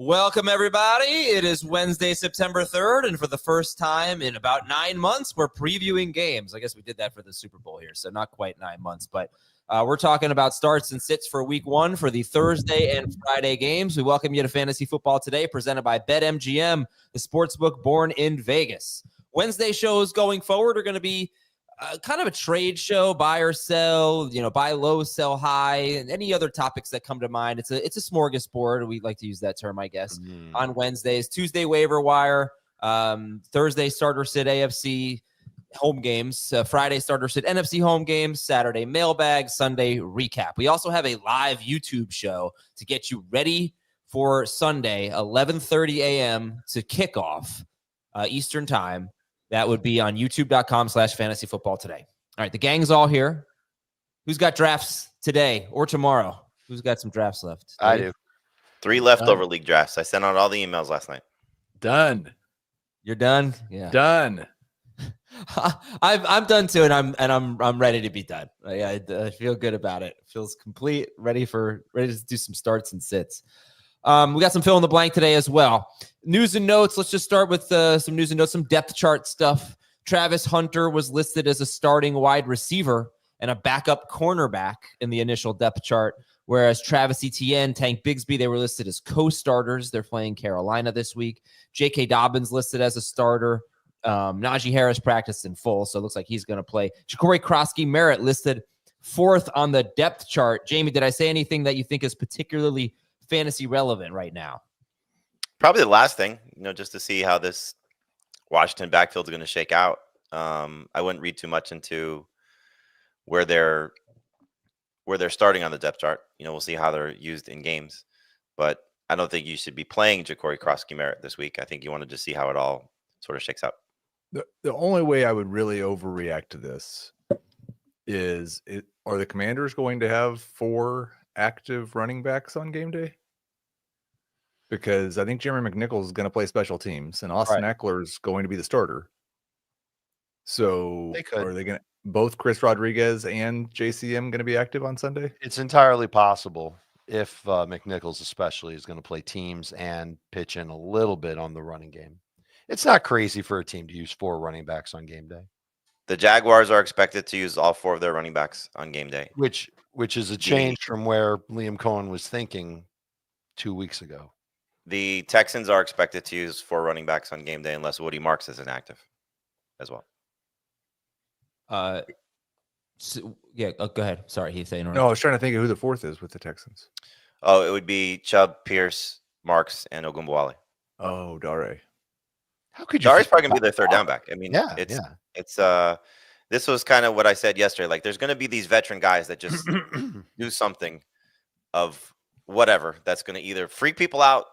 Welcome, everybody. It is Wednesday, September 3rd, and for the first time in about 9 months, we're previewing games. I guess we did that for the Super Bowl here, so not quite 9 months, but we're talking about starts and sits for Week 1 for the Thursday and Friday games. We welcome you to Fantasy Football Today, presented by BetMGM, the sportsbook born in Vegas. Wednesday shows going forward are going to be kind of a trade show, buy or sell, buy low, sell high, and any other topics that come to mind. It's a smorgasbord. We like to use that term, I guess, on Wednesdays. Tuesday, waiver wire. Thursday, starter sit AFC home games. Friday, starter sit NFC home games. Saturday, mailbag. Sunday, recap. We also have a live YouTube show to get you ready for Sunday, 11:30 a.m. to kickoff Eastern time. That would be on youtube.com/fantasyfootball today. All right, the gang's all here. Who's got drafts today or tomorrow? Who's got some drafts left? I do. 3 leftover league drafts. I sent out all the emails last night. Done. You're done? Yeah. Done. I'm done too, and I'm ready to be done. I feel good about it. Feels complete, ready to do some starts and sits. We got some fill in the blank today as well. News and notes. Let's just start with some news and notes, some depth chart stuff. Travis Hunter was listed as a starting wide receiver and a backup cornerback in the initial depth chart, whereas Travis Etienne, Tank Bigsby, they were listed as co-starters. They're playing Carolina this week. J.K. Dobbins listed as a starter. Najee Harris practiced in full, so it looks like he's going to play. Ja'Cory Krosky-Merritt listed 4th on the depth chart. Jamey, did I say anything that you think is particularly fantasy relevant right now? Probably the last thing, just to see how this Washington backfield is going to shake out. I wouldn't read too much into where they're starting on the depth chart. We'll see how they're used in games, but I don't think you should be playing Ja'Cory Krosky-Merritt this week. I think you want to just see how it all sort of shakes out. The only way I would really overreact to this is, are the Commanders going to have 4 active running backs on game day? Because I think Jeremy McNichols is going to play special teams and Austin Eckler is going to be the starter. So are they going to both Chris Rodriguez and JCM going to be active on Sunday? It's entirely possible if McNichols especially is going to play teams and pitch in a little bit on the running game. It's not crazy for a team to use 4 running backs on game day. The Jaguars are expected to use all 4 of their running backs on game day. Which is a change from where Liam Cohen was thinking 2 weeks ago. The Texans are expected to use 4 running backs on game day unless Woody Marks is inactive as well. Go ahead. Sorry, he's saying. No, I was trying to think of who the 4th is with the Texans. Oh, it would be Chubb, Pierce, Marks, and Ogunbowale. Oh, Dare. How could you? Dare's probably going to be their 3rd down back. I mean, it's this was kind of what I said yesterday. Like, there's going to be these veteran guys that just do something of whatever that's going to either freak people out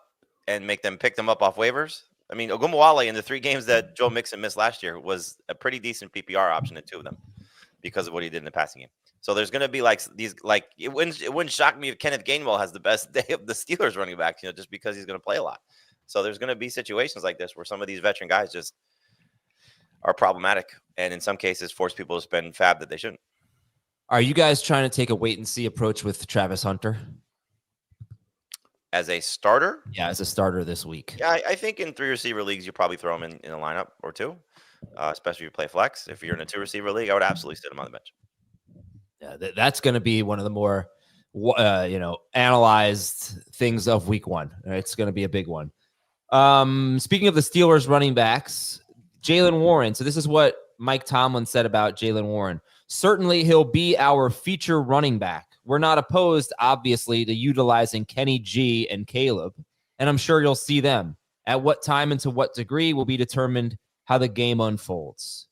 and make them pick them up off waivers. I mean, Ogunbowale in the 3 games that Joe Mixon missed last year was a pretty decent PPR option in 2 of them because of what he did in the passing game. So there's going to be it wouldn't shock me if Kenneth Gainwell has the best day of the Steelers running backs, just because he's going to play a lot. So there's going to be situations like this where some of these veteran guys just are problematic and in some cases force people to spend fab that they shouldn't. Are you guys trying to take a wait and see approach with Travis Hunter? As a starter? Yeah, as a starter this week. Yeah, I think in 3 receiver leagues, you probably throw him in a lineup or 2, especially if you play flex. If you're in a 2 receiver league, I would absolutely sit him on the bench. Yeah, that's going to be one of the more, analyzed things of week 1. It's going to be a big one. Speaking of the Steelers running backs, Jaylen Warren. So this is what Mike Tomlin said about Jaylen Warren. Certainly he'll be our feature running back. We're not opposed, obviously, to utilizing Kenny G and Caleb, and I'm sure you'll see them. At what time and to what degree will be determined how the game unfolds.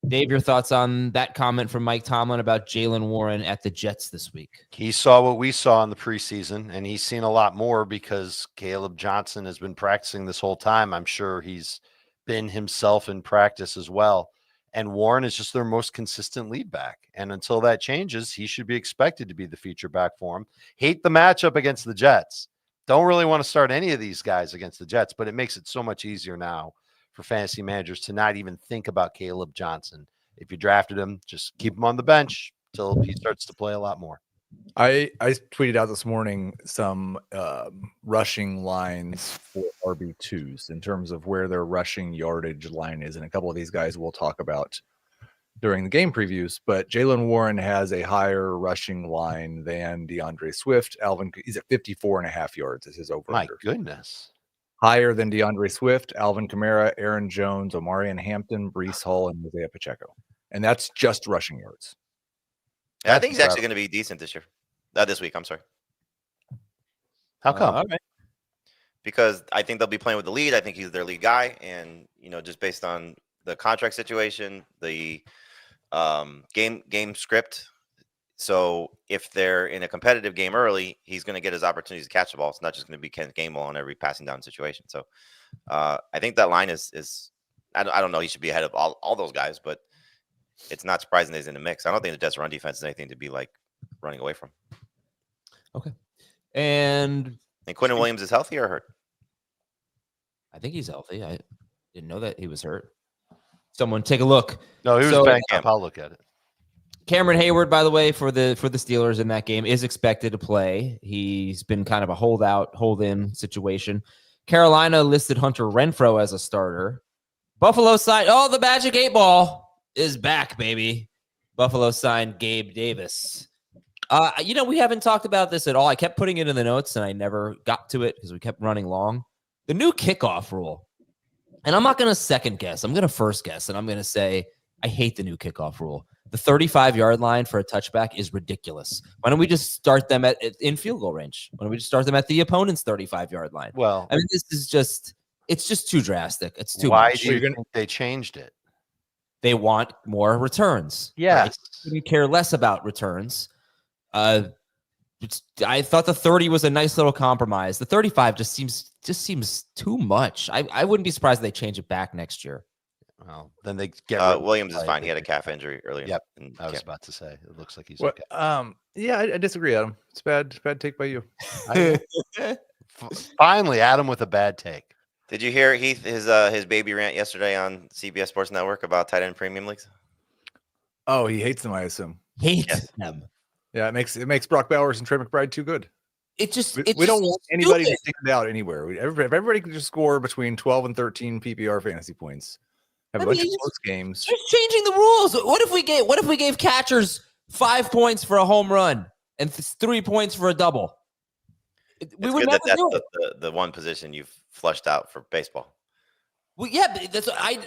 Dave, your thoughts on that comment from Mike Tomlin about Jaylen Warren at the Jets this week? He saw what we saw in the preseason, and he's seen a lot more because Caleb Johnson has been practicing this whole time. I'm sure he's been himself in practice as well. And Warren is just their most consistent lead back. And until that changes, he should be expected to be the feature back for him. Hate the matchup against the Jets. Don't really want to start any of these guys against the Jets, but it makes it so much easier now for fantasy managers to not even think about Caleb Johnson. If you drafted him, just keep him on the bench till he starts to play a lot more. I tweeted out this morning some rushing lines for RB2s in terms of where their rushing yardage line is. And a couple of these guys we'll talk about during the game previews. But Jaylen Warren has a higher rushing line than DeAndre Swift. He's at 54.5 yards is his over. My goodness. Higher than DeAndre Swift, Alvin Kamara, Aaron Jones, Omarion Hampton, Breece Hall, and Isaiah Pacheco. And that's just rushing yards. Yeah, I think he's actually going to be decent this year. This week, I'm sorry. How come? Okay. Because I think they'll be playing with the lead. I think he's their lead guy. And, just based on the contract situation, the game script. So if they're in a competitive game early, he's going to get his opportunities to catch the ball. It's not just going to be Ken Gamble on every passing down situation. So I think that line is I don't know. He should be ahead of all those guys, but it's not surprising that he's in the mix. I don't think the Jets run defense is anything to be like running away from. Okay. And Quinton Williams is healthy or hurt? I think he's healthy. I didn't know that he was hurt. Someone take a look. No, he was banged up. I'll look at it. Cameron Hayward, by the way, for the Steelers in that game is expected to play. He's been kind of a hold-in situation. Carolina listed Hunter Renfrow as a starter. Buffalo signed, the Magic 8 Ball is back, baby. Buffalo signed Gabe Davis. We haven't talked about this at all. I kept putting it in the notes, and I never got to it because we kept running long. The new kickoff rule. And I'm not going to second guess. I'm going to first guess, and I'm going to say I hate the new kickoff rule. The 35-yard line for a touchback is ridiculous. Why don't we just start them in field goal range? Why don't we just start them at the opponent's 35-yard line? Well, I mean, it's just too drastic. It's too why much. do you think they changed it? They want more returns. Yes. Right? They couldn't care less about returns. I thought the 30 was a nice little compromise. The 35 just seems too much. I wouldn't be surprised if they change it back next year. Well, then they get Williams is fine. He had a calf injury earlier. Yep. I was about to say it looks like he's okay. Yeah, I disagree, Adam. It's bad take by you. Finally, Adam with a bad take. Did you hear Heath his baby rant yesterday on CBS Sports Network about tight end premium leagues? Oh, he hates them, I assume. Hates them. Yeah, it makes Brock Bowers and Trey McBride too good. We don't want anybody to stand out anywhere. If everybody can just score between 12 and 13 PPR fantasy points, have a bunch of close games. Just changing the rules. What if we gave catchers 5 points for a home run and 3 points for a double? We would never do it. The one position you've flushed out for baseball. Well, yeah,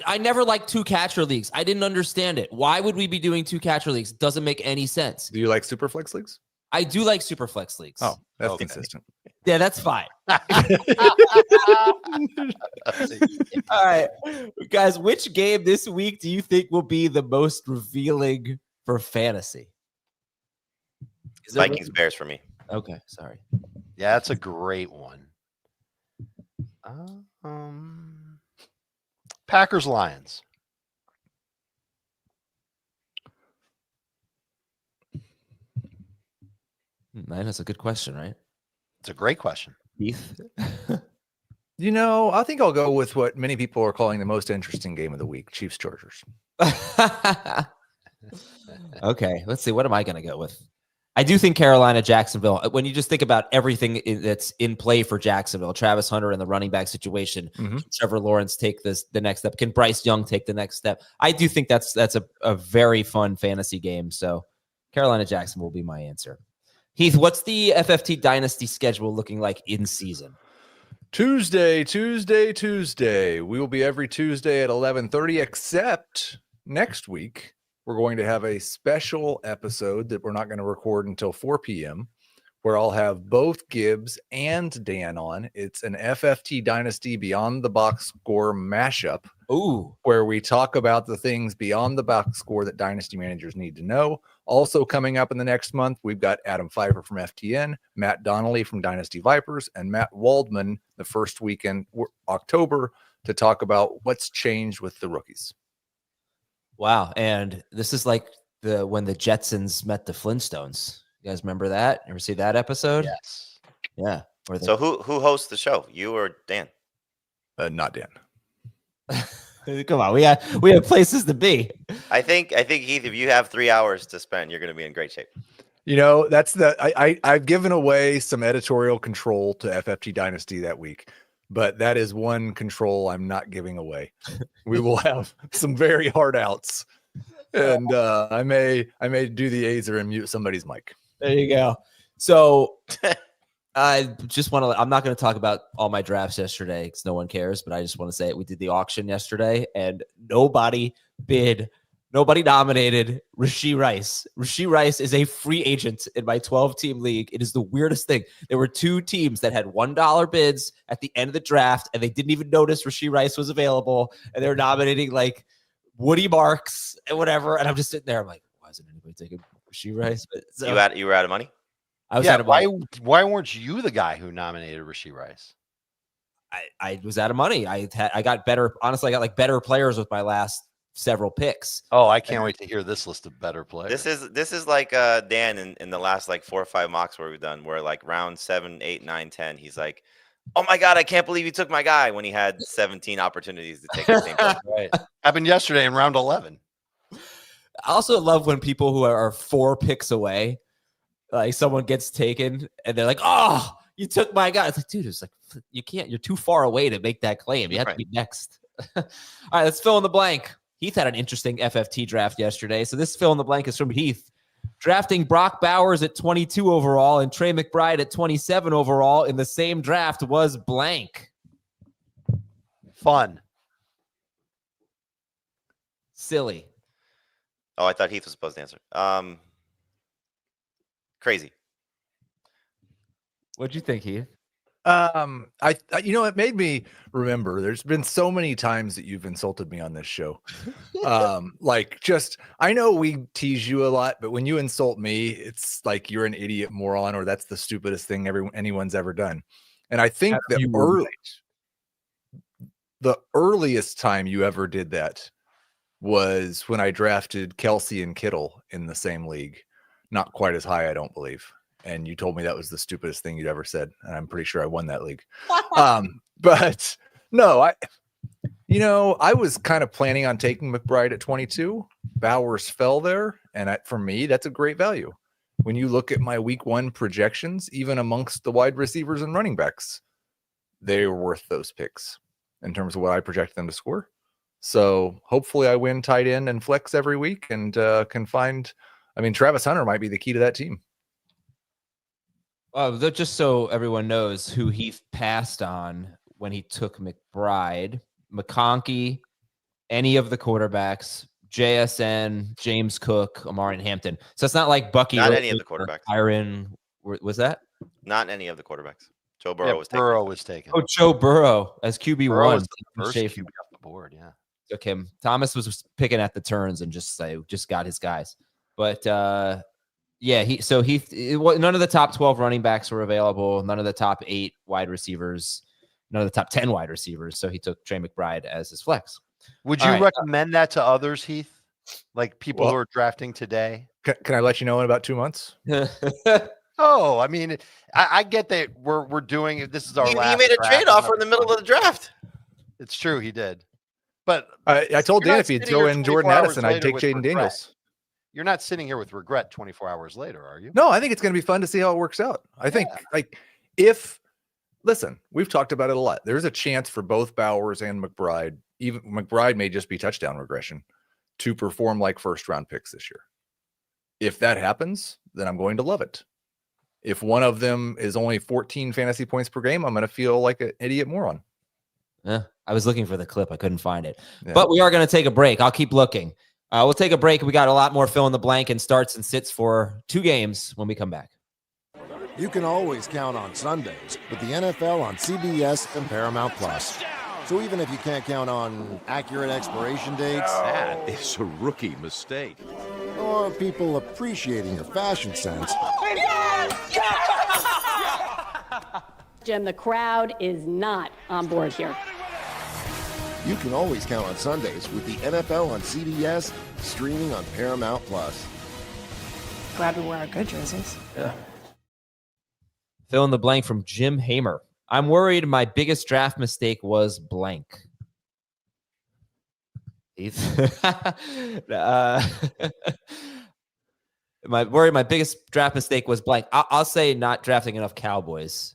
I never liked 2 catcher leagues. I didn't understand it. Why would we be doing 2 catcher leagues? Doesn't make any sense. Do you like super flex leagues? I do like super flex leagues. Oh, that's consistent. Yeah, that's fine. All right, guys, which game this week do you think will be the most revealing for fantasy? Vikings Bears for me. Okay, sorry. Yeah, that's a great one. Packers Lions. Man, that's a good question, right? It's a great question. Heath? I think I'll go with what many people are calling the most interesting game of the week, Chiefs Chargers. Okay, let's see. What am I going to go with? I do think Carolina, Jacksonville, when you just think about everything that's in play for Jacksonville, Travis Hunter and the running back situation, can Trevor Lawrence take the next step? Can Bryce Young take the next step? I do think that's a very fun fantasy game. So Carolina, Jacksonville will be my answer. Heath, what's the FFT Dynasty schedule looking like in season? Tuesday. We will be every Tuesday at 11:30, except next week. We're going to have a special episode that we're not going to record until 4 p.m., where I'll have both Gibbs and Dan on. It's an FFT Dynasty Beyond the Box Score mashup. Ooh. Where we talk about the things beyond the box score that Dynasty managers need to know. Also coming up in the next month, we've got Adam Pfeiffer from FTN, Matt Donnelly from Dynasty Vipers, and Matt Waldman the first weekend, October, to talk about what's changed with the rookies. Wow. And this is like when the Jetsons met the Flintstones. You guys remember that? Ever see that episode? Yes. Yeah. So who hosts the show? You or Dan? Not Dan. Come on, we have places to be. I think Heath, if you have 3 hours to spend, you're going to be in great shape. You know, that's I've given away some editorial control to FFT Dynasty that week, but that is one control I'm not giving away. We will have some very hard outs, and I may do the Aizer and mute somebody's mic. There you go. So I just want to, I'm not going to talk about all my drafts yesterday because no one cares, but I just want to say we did the auction yesterday and nobody nominated Rashee Rice. Rashee Rice is a free agent in my 12-team league. It is the weirdest thing. There were 2 teams that had $1 bids at the end of the draft, and they didn't even notice Rashee Rice was available, and they were nominating like Woody Marks and whatever. And I'm just sitting there. I'm like, why isn't anybody taking Rashee Rice? But so, you were out of money? I was out of money. Why weren't you the guy who nominated Rashee Rice? I was out of money. I got better. Honestly, I got like better players with my last several picks. Oh, I can't wait to hear this list of better players. This is like Dan in the last like 4 or 5 mocks where we've done, where like round 7, 8, 9, 10, he's like, oh my God, I can't believe you took my guy when he had 17 opportunities to take the same player. Right. Happened yesterday in round 11. I also love when people who are 4 picks away, like someone gets taken and they're like, oh, you took my guy. It's like, dude, it's like, you can't, you're too far away to make that claim. You have to be next. All right, let's fill in the blank. Heath had an interesting FFT draft yesterday. So this fill in the blank is from Heath. Drafting Brock Bowers at 22 overall and Trey McBride at 27 overall in the same draft was blank. Fun. Silly. Oh, I thought Heath was supposed to answer. Crazy. What'd you think, Heath? I you know, it made me remember there's been so many times that you've insulted me on this show. Like, just, I know we tease you a lot, but when you insult me, it's like you're an idiot moron, or that's the stupidest thing anyone's ever done. And I think the earliest time you ever did that was when I drafted Kelsey and Kittle in the same league. Not quite as high, I don't believe. And you told me that was the stupidest thing you'd ever said. And I'm pretty sure I won that league. But no, I was kind of planning on taking McBride at 22. Bowers fell there. And for me, that's a great value. When you look at my week 1 projections, even amongst the wide receivers and running backs, they were worth those picks in terms of what I projected them to score. So hopefully I win tight end and flex every week and can find, Travis Hunter might be the key to that team. Just so everyone knows who he passed on when he took McBride, McConkey, any of the quarterbacks, JSN, James Cook, Amari, and Hampton. So it's not like Bucky. Not any of the quarterbacks. Iron, was that? Not any of the quarterbacks. Joe Burrow was taken. Burrow was taken. Oh, Joe Burrow as QB1. First QB off the board, yeah. Took him. Thomas was picking at the turns and just got his guys. But yeah, none of the top 12 running backs were available. None of the top 8 wide receivers. None of the top 10 wide receivers. So he took Trey McBride as his flex. Would you recommend that to others, Heath? Like people who are drafting today? Can I let you know in about 2 months? Oh, I get that we're doing it. This is our last. He made a trade offer in the middle of the draft. It's true, he did. But I told Dan if he'd throw in Jordan Addison, I'd take Jaden Daniels. You're not sitting here with regret 24 hours later, are you? No, I think it's going to be fun to see how it works out. I think, listen, we've talked about it a lot. There's a chance for both Bowers and McBride, even McBride may just be touchdown regression, to perform like first-round picks this year. If that happens, then I'm going to love it. If one of them is only 14 fantasy points per game, I'm going to feel like an idiot moron. Yeah, I was looking for the clip. I couldn't find it. Yeah. But we are going to take a break. I'll keep looking. We'll take a break. We got a lot more fill in the blank and starts and sits for 2 games when we come back. You can always count on Sundays with the NFL on CBS and Paramount Plus. So even if you can't count on accurate expiration dates, that is a rookie mistake, or people appreciating your fashion sense. Jim, the crowd is not on board here. You can always count on Sundays with the NFL on CBS, streaming on Paramount Plus. Glad we wear our good jerseys. Yeah. Fill in the blank from Jim Hamer. I'm worried my biggest draft mistake was blank. My biggest draft mistake was blank. I'll say not drafting enough Cowboys.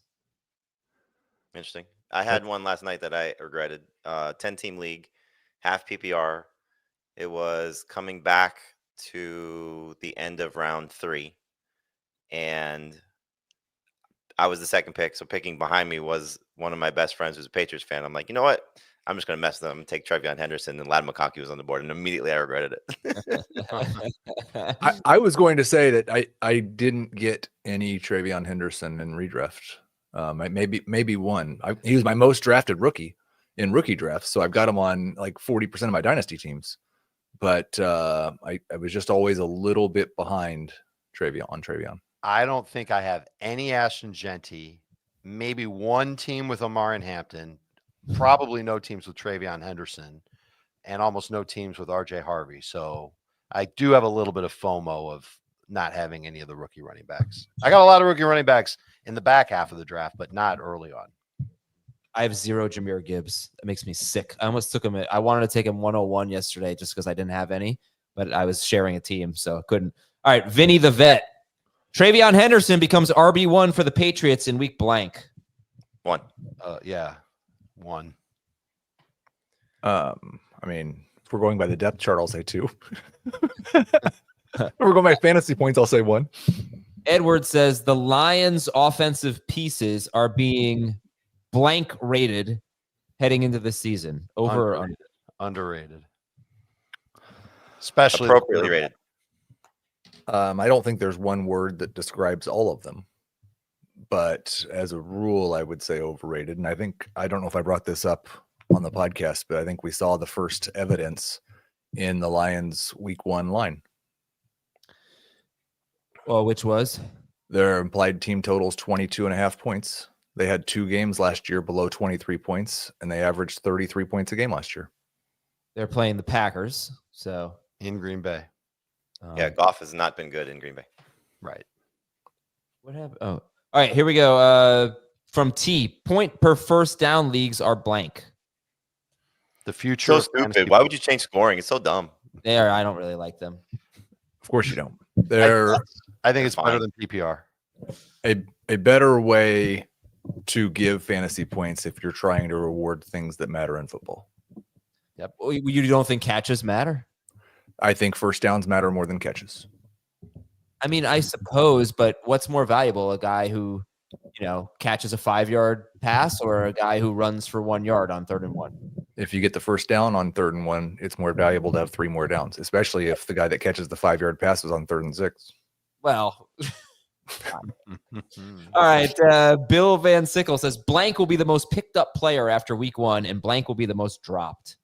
Interesting. I had one last night that I regretted. 10-team league, half PPR. It was coming back to the end of round 3, and I was the second pick. So picking behind me was one of my best friends who's a Patriots fan. I'm like, you know what? I'm just going to mess with them and take Trevion Henderson, and Ladd McConkey was on the board, and immediately I regretted it. I was going to say that I didn't get any Trevion Henderson in redraft. Maybe one. He was my most drafted rookie in rookie drafts, so I've got him on like 40% of my dynasty teams. But I was just always a little bit behind Trevion. I don't think I have any Ashton Genty, maybe one team with Omar and Hampton, probably no teams with Trevion Henderson, and almost no teams with RJ Harvey. So I do have a little bit of FOMO of not having any of the rookie running backs. I got a lot of rookie running backs in the back half of the draft, but not early on. I have 0 Jahmyr Gibbs. That makes me sick. I almost took him. I wanted to take him 101 yesterday just because I didn't have any, but I was sharing a team, so couldn't. All right, Vinny the vet. Trevion Henderson becomes RB1 for the Patriots in week blank. 1. Yeah, 1. I mean, if we're going by the depth chart, I'll say 2. If we're going by fantasy points, I'll say 1. Edward says the Lions' offensive pieces are being blank rated heading into the season. Over or under? Underrated. Especially appropriately rated. I don't think there's one word that describes all of them, but as a rule, I would say overrated. And I don't know if I brought this up on the podcast, but I think we saw the first evidence in the Lions week 1 line. Well, which was? Their implied team totals 22.5 points. They had 2 games last year below 23 points, and they averaged 33 points a game last year. They're playing the Packers, so in Green Bay. Yeah, Goff has not been good in Green Bay. Right. What happened? Oh, all right. Here we go. From T, point per first down leagues are blank. The future. So stupid. Why would you change scoring? It's so dumb. They are. I don't really like them. Of course you don't. I think it's better than PPR. A better way to give fantasy points if you're trying to reward things that matter in football. Yep. You don't think catches matter? I think first downs matter more than catches. I mean, I suppose, but what's more valuable? A guy who, catches a 5-yard pass or a guy who runs for 1 yard on 3rd and 1? If you get the first down on 3rd and 1, it's more valuable to have 3 more downs, especially if the guy that catches the 5-yard pass is on 3rd and 6. Well, all right. Bill Van Sickle says blank will be the most picked up player after week 1 and blank will be the most dropped.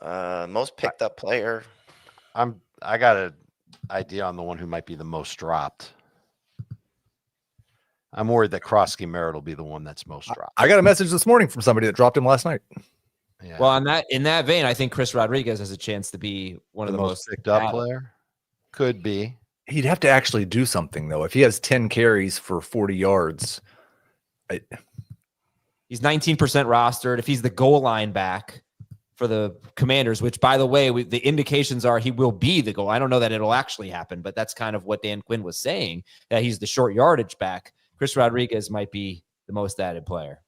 Most picked up player. I got an idea on the one who might be the most dropped. I'm worried that Krosky Merritt will be the one that's most dropped. I got a message this morning from somebody that dropped him last night. Yeah. Well, in that vein, I think Chris Rodriguez has a chance to be one of the most picked up player. Could be. He'd have to actually do something though. If he has 10 carries for 40 yards, he's 19% rostered. If he's the goal line back for the Commanders, which by the way, the indications are he will be the goal. I don't know that it'll actually happen, but that's kind of what Dan Quinn was saying, that he's the short yardage back. Chris Rodriguez might be the most added player.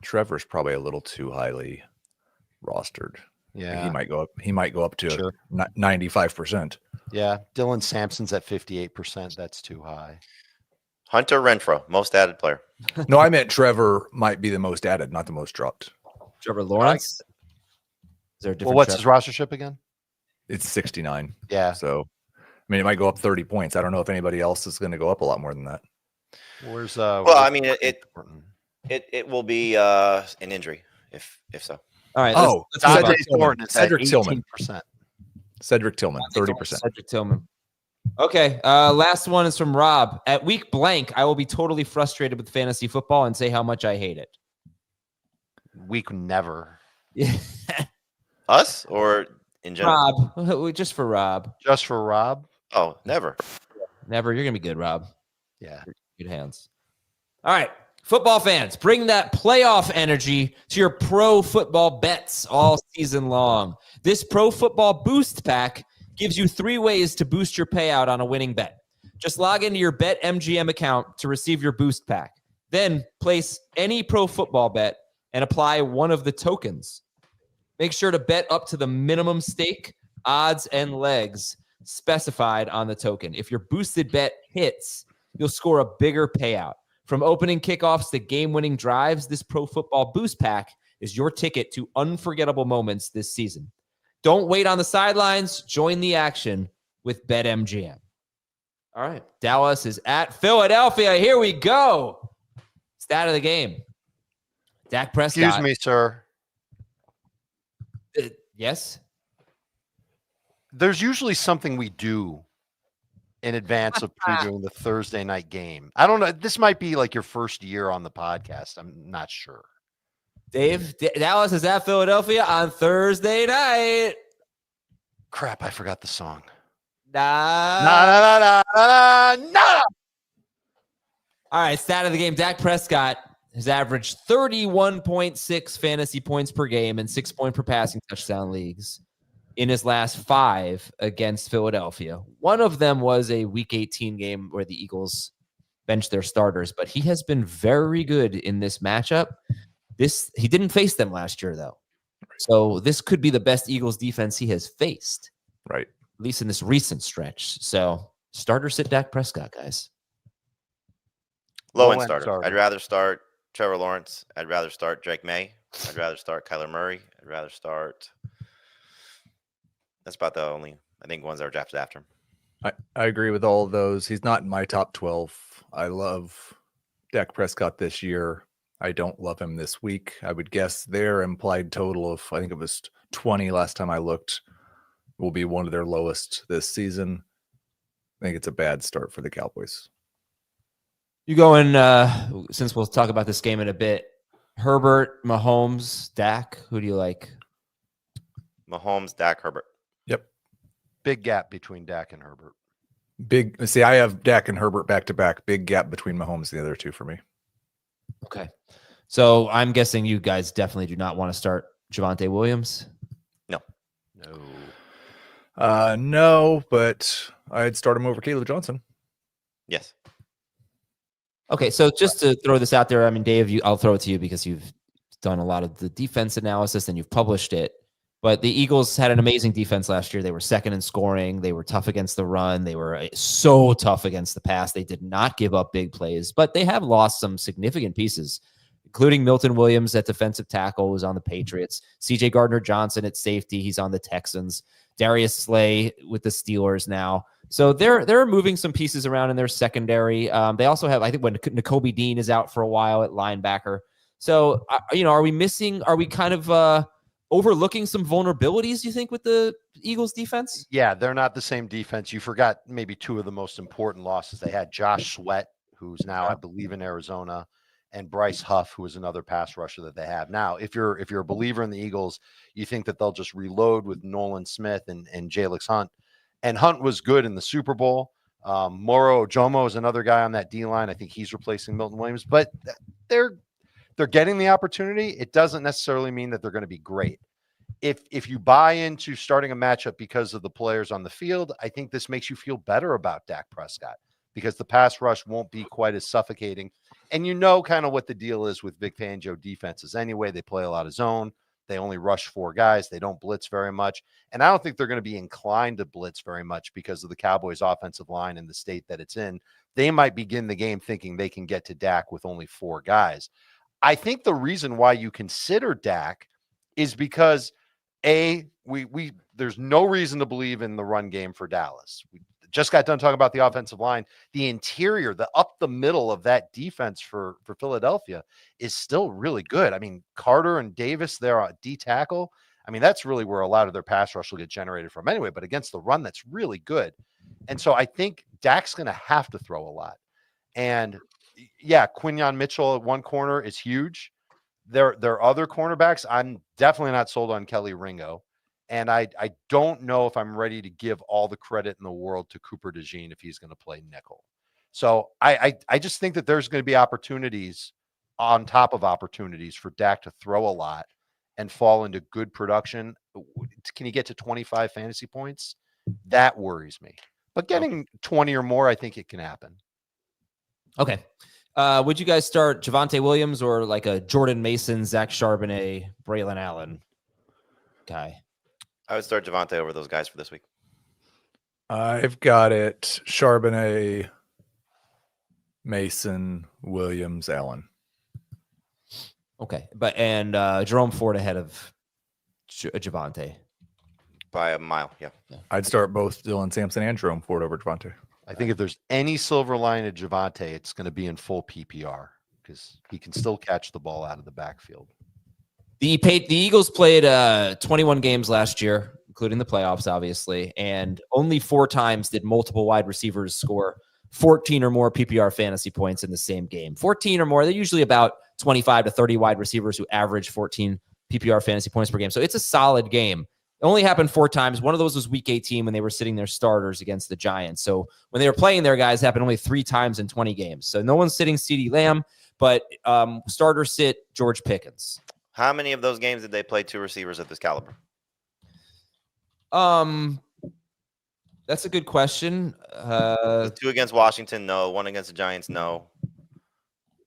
Trevor's probably a little too highly rostered. Yeah. He might go up to 95%. Yeah. Dylan Sampson's at 58%. That's too high. Hunter Renfrow, most added player. No, I meant Trevor might be the most added, not the most dropped. Trevor Lawrence? Is there a different what's his rostership again? It's 69. Yeah. So, I mean, it might go up 30 points. I don't know if anybody else is going to go up a lot more than that. Where's well, I mean, it will be an injury if so. All right. Cedric Tillman. Cedric Tillman, 30%. Cedric Tillman. Okay. Last one is from Rob. At week blank, I will be totally frustrated with fantasy football and say how much I hate it. Week never. Yeah. Us or in general? Rob. Just for Rob. Just for Rob? Oh, never. Never. You're going to be good, Rob. Yeah. Good hands. All right. Football fans, bring that playoff energy to your pro football bets all season long. This Pro Football Boost Pack gives you 3 ways to boost your payout on a winning bet. Just log into your BetMGM account to receive your boost pack. Then place any pro football bet and apply one of the tokens. Make sure to bet up to the minimum stake, odds, and legs specified on the token. If your boosted bet hits, you'll score a bigger payout. From opening kickoffs to game-winning drives, this Pro Football Boost Pack is your ticket to unforgettable moments this season. Don't wait on the sidelines. Join the action with BetMGM. All right. Dallas is at Philadelphia. Here we go. Stat of the game. Dak Prescott. Excuse me, sir. Yes? There's usually something we do in advance of previewing the Thursday night game. I don't know. This might be like your first year on the podcast. I'm not sure. Dave, Dallas is at Philadelphia on Thursday night. Crap, I forgot the song. Nah. No. All right, stat of the game. Dak Prescott has averaged 31.6 fantasy points per game and 6 point per passing touchdown leagues in his last 5 against Philadelphia. One of them was a Week 18 game where the Eagles benched their starters, but he has been very good in this matchup. He didn't face them last year, though. So this could be the best Eagles defense he has faced. Right. At least in this recent stretch. So starter sit Dak Prescott, guys. Low-end starter. I'd rather start Trevor Lawrence. I'd rather start Jamey. I'd rather start Kyler Murray. I'd rather start. That's about the only, I think, ones that are drafted after him. I agree with all of those. He's not in my top 12. I love Dak Prescott this year. I don't love him this week. I would guess their implied total of, I think it was 20 last time I looked, will be one of their lowest this season. I think it's a bad start for the Cowboys. You going, since we'll talk about this game in a bit, Herbert, Mahomes, Dak, who do you like? Mahomes, Dak, Herbert. Yep. Big gap between Dak and Herbert. See, I have Dak and Herbert back to back. Big gap between Mahomes and the other two for me. Okay. So I'm guessing you guys definitely do not want to start Javonte Williams. No. No, but I'd start him over Caleb Johnson. Yes. Okay, so just to throw this out there, I mean, Dave, I'll throw it to you because you've done a lot of the defense analysis and you've published it. But the Eagles had an amazing defense last year. They were second in scoring. They were tough against the run. They were so tough against the pass. They did not give up big plays, but they have lost some significant pieces, including Milton Williams at defensive tackle, who's on the Patriots. C.J. Gardner-Johnson at safety. He's on the Texans. Darius Slay with the Steelers now. So they're moving some pieces around in their secondary. They also have, I think, when Nakobe Dean is out for a while at linebacker. So, are we kind of overlooking some vulnerabilities, you think, with the Eagles defense? Yeah, they're not the same defense. You forgot maybe 2 of the most important losses. They had Josh Sweat, who's now, I believe, in Arizona, and Bryce Huff, who is another pass rusher that they have. Now, if you're a believer in the Eagles, you think that they'll just reload with Nolan Smith and Jalix Hunt. And Hunt was good in the Super Bowl. Moro Ojomo is another guy on that D-line. I think he's replacing Milton Williams. But they're getting the opportunity. It doesn't necessarily mean that they're going to be great. If you buy into starting a matchup because of the players on the field, I think this makes you feel better about Dak Prescott because the pass rush won't be quite as suffocating. And you know kind of what the deal is with Vic Fangio defenses anyway. They play a lot of zone. They only rush 4 guys. They don't blitz very much. And I don't think they're going to be inclined to blitz very much because of the Cowboys' offensive line and the state that it's in. They might begin the game thinking they can get to Dak with only 4 guys. I think the reason why you consider Dak is because, there's no reason to believe in the run game for Dallas. We just got done talking about the offensive line. The interior, up the middle of that defense for Philadelphia is still really good. I mean, Carter and Davis there on D tackle. I mean, that's really where a lot of their pass rush will get generated from anyway, but against the run, that's really good. And so I think Dak's going to have to throw a lot. And yeah, Quinyon Mitchell at one corner is huge. There are other cornerbacks. I'm definitely not sold on Kelly Ringo. And I don't know if I'm ready to give all the credit in the world to Cooper DeJean if he's going to play nickel. So I just think that there's going to be opportunities on top of opportunities for Dak to throw a lot and fall into good production. Can he get to 25 fantasy points? That worries me. But getting 20 or more, I think it can happen. Okay. Would you guys start Javonte Williams or like a Jordan Mason, Zach Charbonnet, Braylon Allen guy? I would start Javonte over those guys for this week. I've got it. Charbonnet, Mason, Williams, Allen. Okay. And Jerome Ford ahead of Javonte. By a mile, yeah. I'd start both Dylan Sampson and Jerome Ford over Javonte. I think if there's any silver line at Javonte, it's going to be in full PPR because he can still catch the ball out of the backfield. The Eagles played 21 games last year, including the playoffs, obviously, and only 4 times did multiple wide receivers score 14 or more PPR fantasy points in the same game. 14 or more. They're usually about 25 to 30 wide receivers who average 14 PPR fantasy points per game. So it's a solid game. It only happened 4 times. One of those was week 18 when they were sitting their starters against the Giants. So when they were playing their guys, it happened only 3 times in 20 games. So no one's sitting CeeDee Lamb, but starter sit George Pickens. How many of those games did they play 2 receivers at this caliber? That's a good question. 2 against Washington, no. 1 against the Giants, no.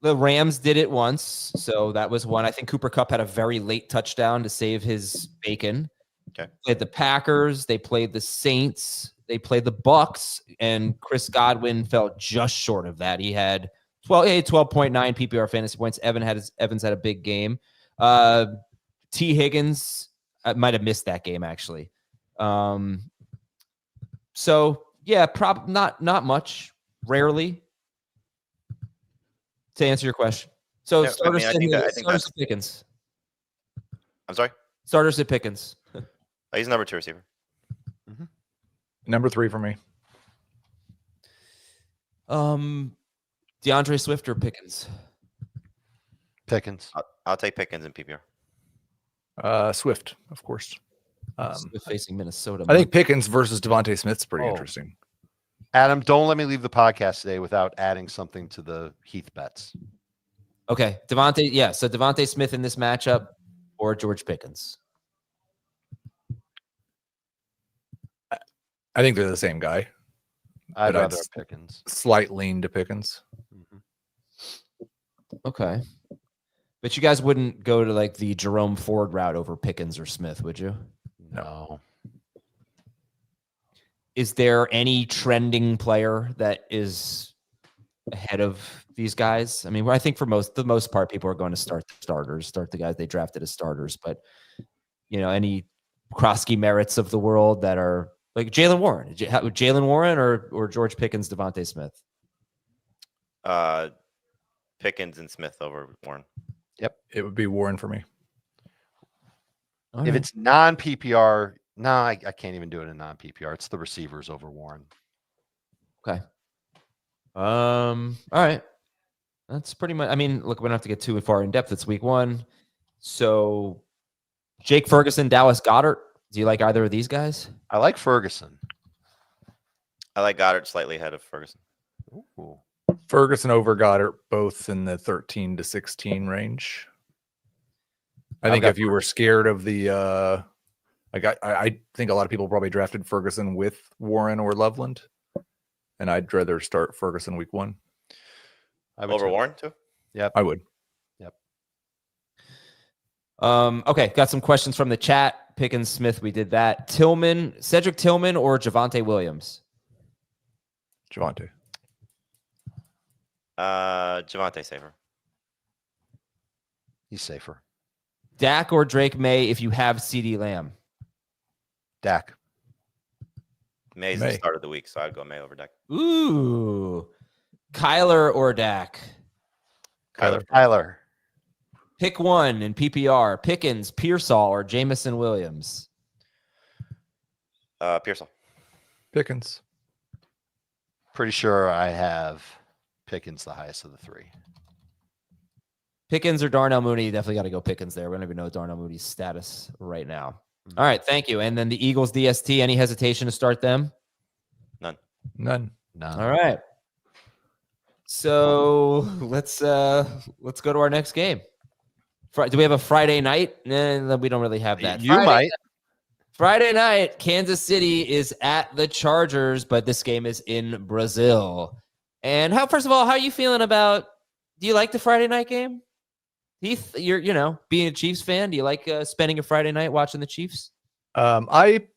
The Rams did it once, so that was one. I think Cooper Kupp had a very late touchdown to save his bacon. Okay. Played the Packers, they played the Saints, they played the Bucks, and Chris Godwin fell just short of that. He had 12.9 PPR fantasy points. Evans had a big game. T. Higgins might have missed that game actually. So yeah, not much. Rarely. To answer your question, so Yeah, starters I think that's Pickens. I'm sorry. Starters at Pickens. He's number 2 receiver. Number 3 for me. DeAndre Swift or Pickens? Pickens. I'll take Pickens in PPR. Swift, of course. Swift facing Minnesota. I think Pickens versus Devontae Smith's pretty interesting. Adam, don't let me leave the podcast today without adding something to the Heath bets. Okay, Devontae. Yeah, so Devontae Smith in this matchup or George Pickens. I think they're the same guy. I'd rather have Pickens. Slight lean to Pickens. Okay. But you guys wouldn't go to like the Jerome Ford route over Pickens or Smith, would you? No. Is there any trending player that is ahead of these guys? I mean, I think for the most part, people are going to start the guys they drafted as starters. But, any Krosky Merritts of the world that are like Jalen Warren. Jalen Warren or George Pickens, Devontae Smith? Pickens and Smith over Warren. Yep. It would be Warren for me. If it's non-PPR, no, I can't even do it in non-PPR. It's the receivers over Warren. Okay. All right. That's pretty much. I mean, look, we don't have to get too far in depth. It's week 1. So, Jake Ferguson, Dallas Goedert. Do you like either of these guys? I like Ferguson. I like Goddard slightly ahead of Ferguson. Ooh. Ferguson over Goddard, both in the 13 to 16 range. I think if you were scared of the, I think a lot of people probably drafted Ferguson with Warren or Loveland, and I'd rather start Ferguson week 1. Over Warren too? Yep. I would. Yep. Okay, got some questions from the chat. Pickens, Smith, we did that. Cedric Tillman or Javonte Williams? Javonte. Javonte safer. He's safer. Dak or Drake May if you have CeeDee Lamb? Dak. May's the start of the week, so I'd go May over Dak. Ooh. Kyler or Dak? Kyler. Pick one in PPR. Pickens, Pearsall, or Jamison Williams? Pearsall. Pickens. Pretty sure I have Pickens the highest of the 3. Pickens or Darnell Mooney? Definitely got to go Pickens there. We don't even know Darnell Mooney's status right now. All right, thank you. And then the Eagles DST, any hesitation to start them? None. None. All right. So let's go to our next game. Do we have a Friday night? No, we don't really have that. You might. Friday night, Kansas City is at the Chargers, but this game is in Brazil. And first of all, how are you feeling about? Do you like the Friday night game? Heath, you're being a Chiefs fan. Do you like spending a Friday night watching the Chiefs? I,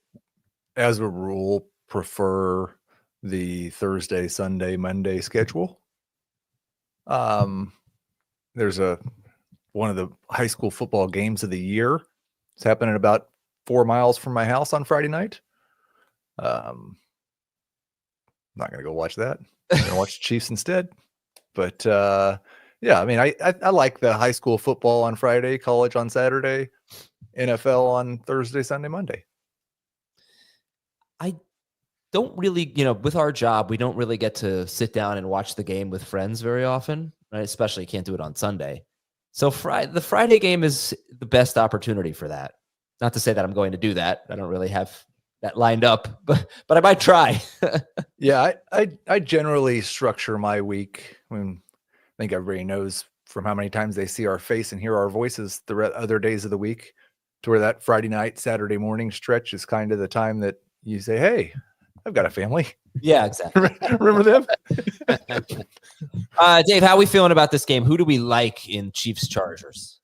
as a rule, prefer the Thursday, Sunday, Monday schedule. There's one of the high school football games of the year. It's happening about 4 miles from my house on Friday night. I'm not going to go watch that. I'm going to watch the Chiefs instead. But yeah, I mean, I like the high school football on Friday, college on Saturday, NFL on Thursday, Sunday, Monday. I don't really, with our job, we don't really get to sit down and watch the game with friends very often, right? Especially can't do it on Sunday. So the Friday game is the best opportunity for that. Not to say that I'm going to do that. I don't really have that lined up, but I might try. Yeah, I generally structure my week. I mean, I think everybody knows from how many times they see our face and hear our voices the other days of the week, to where that Friday night, Saturday morning stretch is kind of the time that you say, hey, I've got a family. Yeah, exactly. Remember them? Dave, how are we feeling about this game? Who do we like in Chiefs Chargers?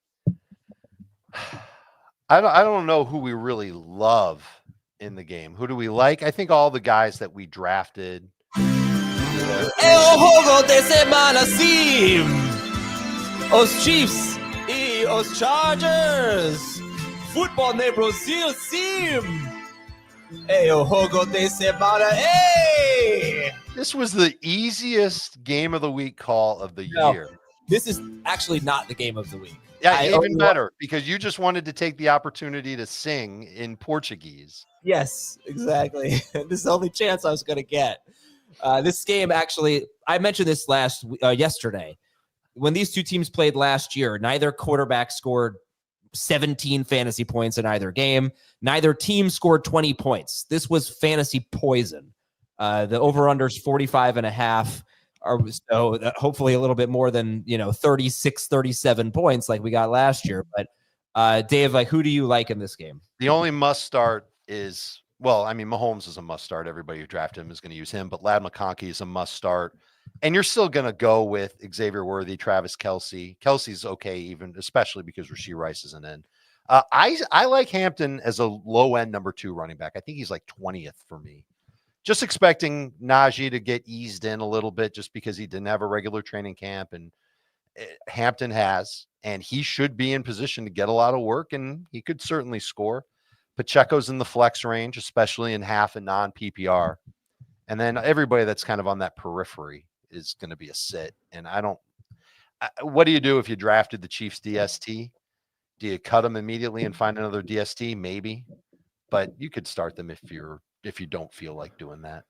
I don't know who we really love in the game. Who do we like? I think all the guys that we drafted. El juego de semana sim. Os Chiefs e os Chargers. Futebol no Brasil sim. El juego de semana. Hey! This was the easiest game of the week call of the year. This is actually not the game of the week. Yeah, even better, because you just wanted to take the opportunity to sing in Portuguese. Yes, exactly. This is the only chance I was going to get. This game, actually, I mentioned this yesterday. When these two teams played last year, neither quarterback scored 17 fantasy points in either game. Neither team scored 20 points. This was fantasy poison. The over-under's 45.5. So hopefully a little bit more than 36, 37 points like we got last year. But Dave, who do you like in this game? The only must start is, Mahomes is a must start. Everybody who drafted him is going to use him, but Lad McConkey is a must start. And you're still going to go with Xavier Worthy, Travis Kelce. Kelce's okay, even especially because Rashee Rice isn't in. I like Hampton as a low end number 2 running back. I think he's like 20th for me. Just expecting Najee to get eased in a little bit just because he didn't have a regular training camp, and Hampton has, and he should be in position to get a lot of work, and he could certainly score. Pacheco's in the flex range, especially in half and non-PPR. And then everybody that's kind of on that periphery is going to be a sit. And what do you do if you drafted the Chiefs DST? Do you cut them immediately and find another DST? Maybe, but you could start them if you don't feel like doing that.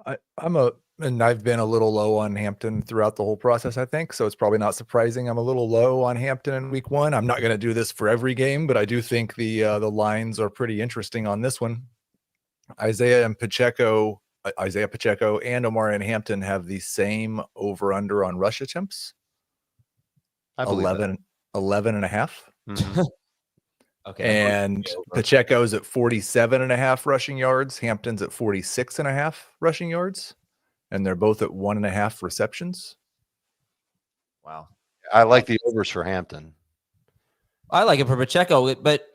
I've been a little low on Hampton throughout the whole process, I think. So it's probably not surprising I'm a little low on Hampton in week 1. I'm not going to do this for every game, but I do think the lines are pretty interesting on this one. Isaiah Pacheco and Omarion Hampton have the same over-under on rush attempts. I believe 11 and a half. Mm-hmm. Okay. And Pacheco's at 47.5 rushing yards. Hampton's at 46.5 rushing yards. And they're both at 1.5 receptions. Wow. I like the overs for Hampton. I like it for Pacheco, but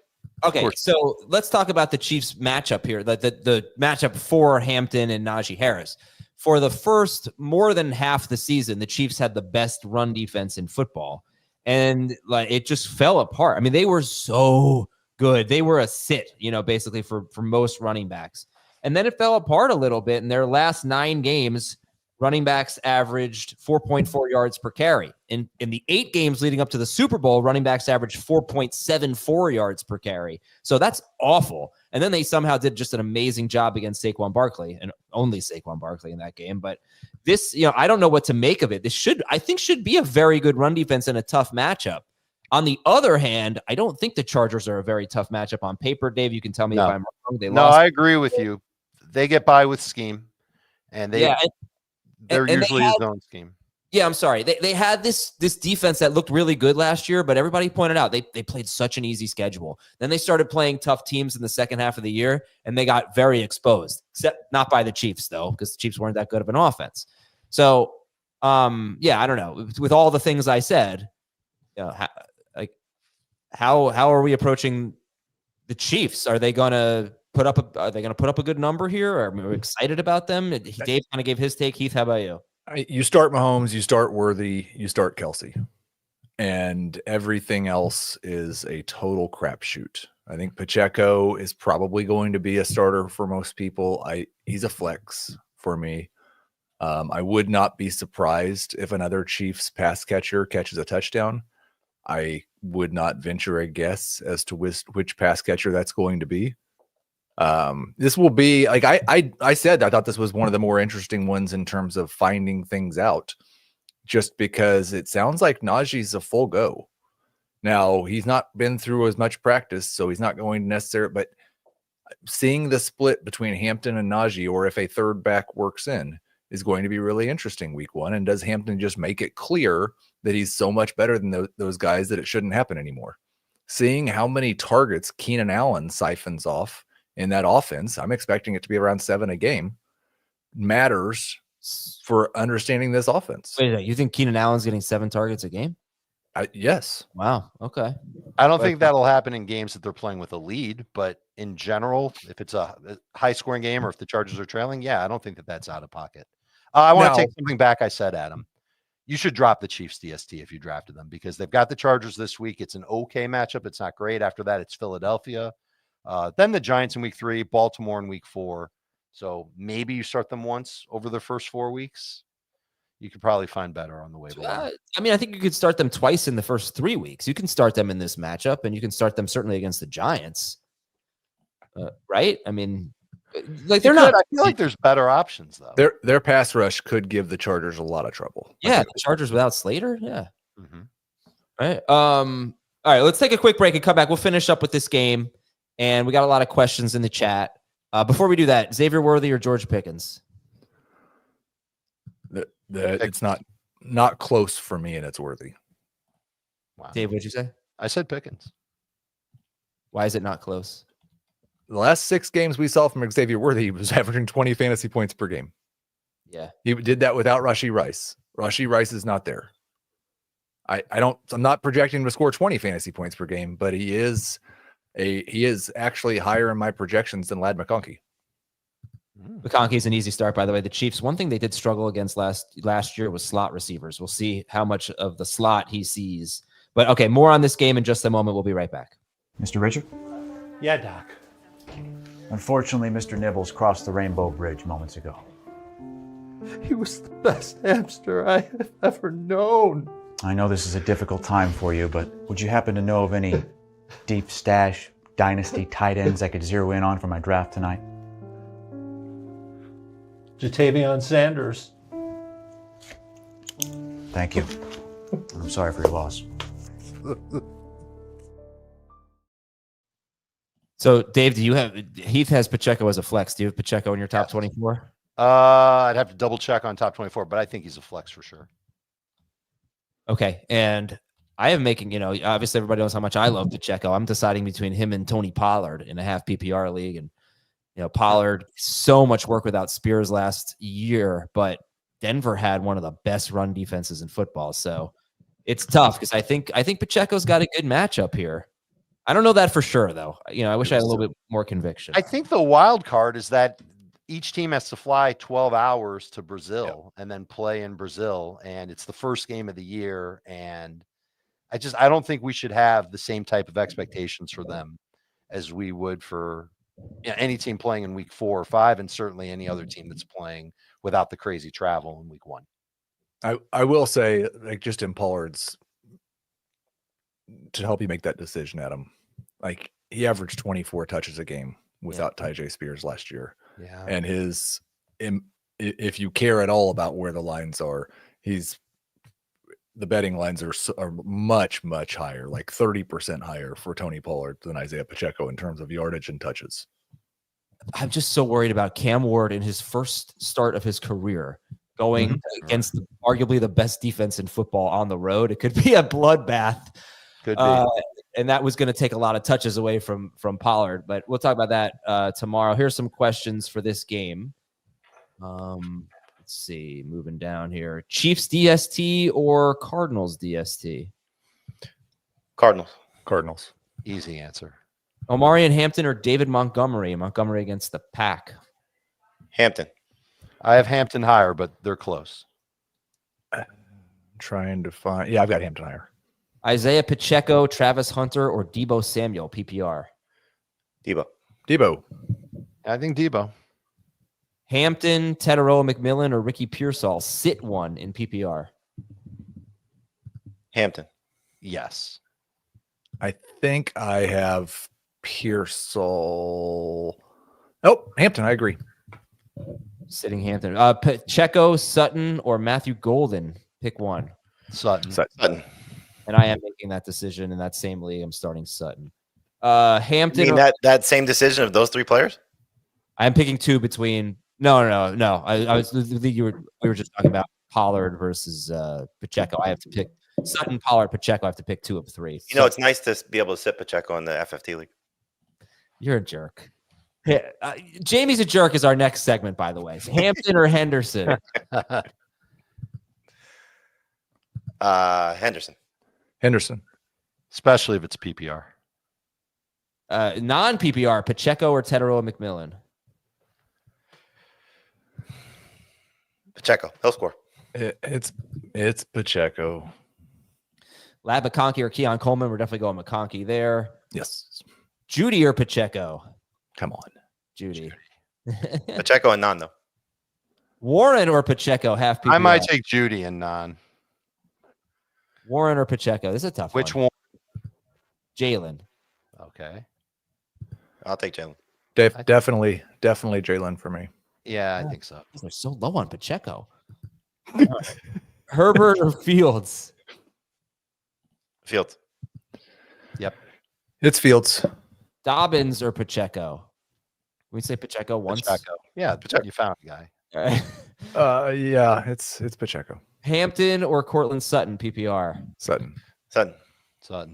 okay. So let's talk about the Chiefs matchup here. The matchup for Hampton and Najee Harris. For the first more than half the season, the Chiefs had the best run defense in football. And it just fell apart. I mean, they were so good. They were a sit, basically for most running backs. And then it fell apart a little bit. In their last 9 games, running backs averaged 4.4 yards per carry. In the 8 games leading up to the Super Bowl, running backs averaged 4.74 yards per carry. So that's awful. And then they somehow did just an amazing job against Saquon Barkley, and only Saquon Barkley in that game. But this, I don't know what to make of it. This should be a very good run defense and a tough matchup. On the other hand, I don't think the Chargers are a very tough matchup on paper. Dave, you can tell me if I'm wrong. I agree with you. They get by with scheme, and they're usually a zone scheme. Yeah, I'm sorry. They had this defense that looked really good last year, but everybody pointed out they played such an easy schedule. Then they started playing tough teams in the second half of the year, and they got very exposed, except not by the Chiefs, though, because the Chiefs weren't that good of an offense. So, yeah, I don't know. With all the things I said, you know, how are we approaching the Chiefs? Are they going to put up a good number here? Are we excited about them? Dave kind of gave his take. Heath, how about you? You start Mahomes, you start Worthy, you start Kelsey, and everything else is a total crapshoot. I think Pacheco is probably going to be a starter for most people. He's a flex for me. I would not be surprised if another Chiefs pass catcher catches a touchdown. I would not venture a guess as to which pass catcher that's going to be. This will be like I said, I thought this was one of the more interesting ones in terms of finding things out, just because it sounds like Najee's a full go. Now, he's not been through as much practice, so he's not going to necessarily, but seeing the split between Hampton and Najee, or if a third back works in, is going to be really interesting week one. And does Hampton just make it clear that he's so much better than those guys that it shouldn't happen anymore? Seeing how many targets Keenan Allen siphons off in that offense, I'm expecting it to be around 7 a game, matters for understanding this offense. Wait a minute, you think Keenan Allen's getting 7 targets a game? Yes. Wow. Okay. I don't think that'll happen in games that they're playing with a lead, but in general, if it's a high scoring game or if the Chargers are trailing, yeah, I don't think that's out of pocket. I want to take something back I said, Adam. You should drop the Chiefs DST if you drafted them, because they've got the Chargers this week. It's an okay matchup. It's not great. After that, it's Philadelphia. Then the Giants in week 3, Baltimore in week 4. So maybe you start them once over the first 4 weeks. You could probably find better on the waiver wire. I mean, I think you could start them twice in the first 3 weeks. You can start them in this matchup, and you can start them certainly against the Giants. Right? I mean, like they're not. I feel like there's better options though. Their pass rush could give the Chargers a lot of trouble. Yeah, the Chargers without Slater. Yeah. Mm-hmm. Right. All right. Let's take a quick break and come back. We'll finish up with this game, and we got a lot of questions in the chat. Before we do that, Xavier Worthy or George Pickens? It's not close for me, and it's Worthy. Wow. Dave, what'd you say? I said Pickens. Why is it not close? The last 6 games we saw from Xavier Worthy, he was averaging 20 fantasy points per game. Yeah. He did that without Rashee Rice. Rashee Rice is not there. I'm not projecting him to score 20 fantasy points per game, but he is actually higher in my projections than Ladd McConkey. McConkey's an easy start, by the way. The Chiefs, one thing they did struggle against last year was slot receivers. We'll see how much of the slot he sees. But okay, more on this game in just a moment. We'll be right back. Mr. Richard? Yeah, Doc. Unfortunately, Mr. Nibbles crossed the Rainbow Bridge moments ago. He was the best hamster I have ever known. I know this is a difficult time for you, but would you happen to know of any deep stash dynasty tight ends I could zero in on for my draft tonight? Jatavion Sanders. Thank you. I'm sorry for your loss. So, Dave, Heath has Pacheco as a flex. Do you have Pacheco in your top 24? I'd have to double check on top 24, but I think he's a flex for sure. Okay. And I am making, obviously everybody knows how much I love Pacheco. I'm deciding between him and Tony Pollard in a half PPR league. And, Pollard, so much work without Spears last year, but Denver had one of the best run defenses in football. So it's tough because I think Pacheco's got a good matchup here. I don't know that for sure, though. I wish I had a little bit more conviction. I think the wild card is that each team has to fly 12 hours to Brazil and then play in Brazil. And it's the first game of the year. And I don't think we should have the same type of expectations for them as we would for any team playing in week 4 or 5, and certainly any other team that's playing without the crazy travel in week 1. I will say, like, just in Pollard's, to help you make that decision, Adam, like, he averaged 24 touches a game without Tyjae Spears last year. Yeah. And if you care at all about where the lines are, the betting lines are much, much higher, like 30% higher for Tony Pollard than Isaiah Pacheco in terms of yardage and touches. I'm just so worried about Cam Ward in his first start of his career going against arguably the best defense in football on the road. It could be a bloodbath. Could be. And that was going to take a lot of touches away from Pollard. But we'll talk about that tomorrow. Here's some questions for this game. Let's see. Moving down here. Chiefs DST or Cardinals DST? Cardinals. Easy answer. Omarion Hampton or David Montgomery? Montgomery against the Pack. Hampton. I have Hampton higher, but they're close. Trying to find. Yeah, I've got Hampton higher. Isaiah Pacheco, Travis Hunter, or Deebo Samuel, PPR? Debo. I think Debo. Hampton, Tetaroa McMillan, or Ricky Pearsall? Sit one in PPR. Hampton. Yes. I think I have Pearsall. Oh, Hampton. I agree. Sitting Hampton. Pacheco, Sutton, or Matthew Golden? Pick one. Sutton. And I am making that decision in that same league. I'm starting Sutton. Hampton. You mean that same decision of those three players? I'm picking two between. No. I was. We were just talking about Pollard versus Pacheco. I have to pick Sutton, Pollard, Pacheco. I have to pick two of three. You know, it's nice to be able to sit Pacheco in the FFT league. You're a jerk. Jamey's a jerk is our next segment, by the way. Hampton or Henderson? Henderson. Especially if it's PPR. Non-PPR, Pacheco or Tetaroa McMillan? Pacheco. He'll score. It's Pacheco. Lab McConkey or Keon Coleman? We're definitely going McConkey there. Yes. Judy or Pacheco? Come on. Judy. Pacheco and non, though. Warren or Pacheco? Half PPR. I might take Judy and non. Warren or Pacheco? This is a tough Which one. one? Jalen. Okay. I'll take Jalen. Definitely Jalen for me. Yeah, I think so. They're so low on Pacheco. Herbert or Fields? Fields. Yep. It's Fields. Dobbins or Pacheco? We say Pacheco once. Pacheco. Yeah, Pacheco. You found a guy. All right. Yeah, it's Pacheco. Hampton or Cortland Sutton, PPR? Sutton. How